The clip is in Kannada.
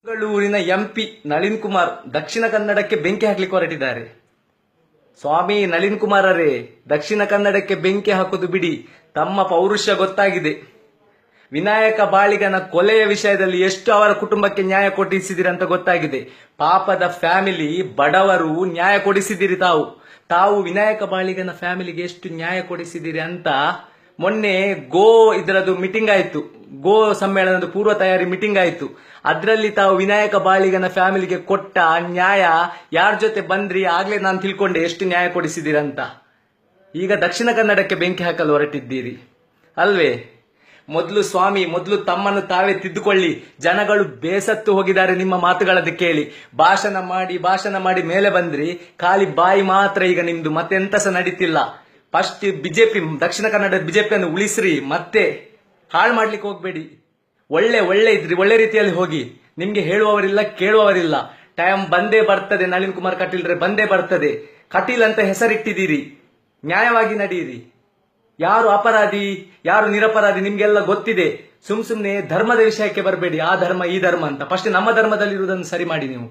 ಬೆಂಗಳೂರಿನ ಎಂಪಿ ನಳಿನ್ ಕುಮಾರ್ ದಕ್ಷಿಣ ಕನ್ನಡಕ್ಕೆ ಬೆಂಕಿ ಹಾಕಲಿಕ್ಕೆ ಹೊರಟಿದ್ದಾರೆ. ಸ್ವಾಮಿ ನಳಿನ್ ಕುಮಾರರೇ, ದಕ್ಷಿಣ ಕನ್ನಡಕ್ಕೆ ಬೆಂಕಿ ಹಾಕುದು ಬಿಡಿ, ತಮ್ಮ ಪೌರುಷ ಗೊತ್ತಾಗಿದೆ. ವಿನಾಯಕ ಬಾಳಿಗನ ಕೊಲೆಯ ವಿಷಯದಲ್ಲಿ ಎಷ್ಟು ಅವರ ಕುಟುಂಬಕ್ಕೆ ನ್ಯಾಯ ಕೊಡಿಸಿದಿರಿ ಅಂತ ಗೊತ್ತಾಗಿದೆ. ಪಾಪದ ಫ್ಯಾಮಿಲಿ, ಬಡವರು ನ್ಯಾಯ ಕೊಡಿಸಿದಿರಿ. ತಾವು ವಿನಾಯಕ ಬಾಳಿಗನ ಫ್ಯಾಮಿಲಿಗೆ ಎಷ್ಟು ನ್ಯಾಯ ಕೊಡಿಸಿದಿರಿ ಅಂತ ಮೊನ್ನೆ ಇದರದ್ದು ಮೀಟಿಂಗ್ ಆಯ್ತು, ಗೋ ಸಮ್ಮೇಳನದ ಪೂರ್ವ ತಯಾರಿ ಮೀಟಿಂಗ್ ಆಯ್ತು. ಅದರಲ್ಲಿ ತಾವು ವಿನಾಯಕ ಬಾಳಿಗನ ಫ್ಯಾಮಿಲಿಗೆ ಕೊಟ್ಟ ನ್ಯಾಯ ಯಾರ ಜೊತೆ ಬಂದ್ರಿ ಆಗ್ಲೇ ನಾನು ತಿಳ್ಕೊಂಡೆ ಎಷ್ಟು ನ್ಯಾಯ ಕೊಡಿಸಿದಿರಂತ. ಈಗ ದಕ್ಷಿಣ ಕನ್ನಡಕ್ಕೆ ಬೆಂಕಿ ಹಾಕಲು ಹೊರಟಿದ್ದೀರಿ ಅಲ್ವೇ? ಮೊದಲು ತಮ್ಮನ್ನು ತಾವೇ ತಿದ್ದುಕೊಳ್ಳಿ. ಜನಗಳು ಬೇಸತ್ತು ಹೋಗಿದ್ದಾರೆ ನಿಮ್ಮ ಮಾತುಗಳದ್ದು ಕೇಳಿ. ಭಾಷಣ ಮಾಡಿ ಮೇಲೆ ಬಂದ್ರಿ, ಖಾಲಿ ಬಾಯಿ ಮಾತ್ರ ಈಗ ನಿಮ್ದು, ಮತ್ತೆಂತ ಸಹ ನಡೀತಿಲ್ಲ. ಫಸ್ಟ್ ಬಿಜೆಪಿ, ದಕ್ಷಿಣ ಕನ್ನಡ ಬಿಜೆಪಿಯನ್ನು ಉಳಿಸ್ರಿ, ಮತ್ತೆ ಹಾಳು ಮಾಡ್ಲಿಕ್ಕೆ ಹೋಗ್ಬೇಡಿ. ಒಳ್ಳೆ ರೀತಿಯಲ್ಲಿ ಹೋಗಿ. ನಿಮ್ಗೆ ಹೇಳುವವರಿಲ್ಲ, ಕೇಳುವವರಿಲ್ಲ. ಟೈಮ್ ಬಂದೇ ಬರ್ತದೆ. ನಳಿನ್ ಕುಮಾರ್ ಕಟೀಲ್ರೆ ಬಂದೇ ಬರ್ತದೆ. ಕಟೀಲ್ ಅಂತ ಹೆಸರಿಟ್ಟಿದ್ದೀರಿ, ನ್ಯಾಯವಾಗಿ ನಡೆಯಿರಿ. ಯಾರು ಅಪರಾಧಿ, ಯಾರು ನಿರಪರಾಧಿ ನಿಮ್ಗೆಲ್ಲ ಗೊತ್ತಿದೆ. ಸುಮ್ನೆ ಧರ್ಮದ ವಿಷಯಕ್ಕೆ ಬರಬೇಡಿ. ಆ ಧರ್ಮ ಈ ಧರ್ಮ ಅಂತ. ಫಸ್ಟ್ ನಮ್ಮ ಧರ್ಮದಲ್ಲಿ ಇರುವುದನ್ನು ಸರಿ ಮಾಡಿ ನೀವು.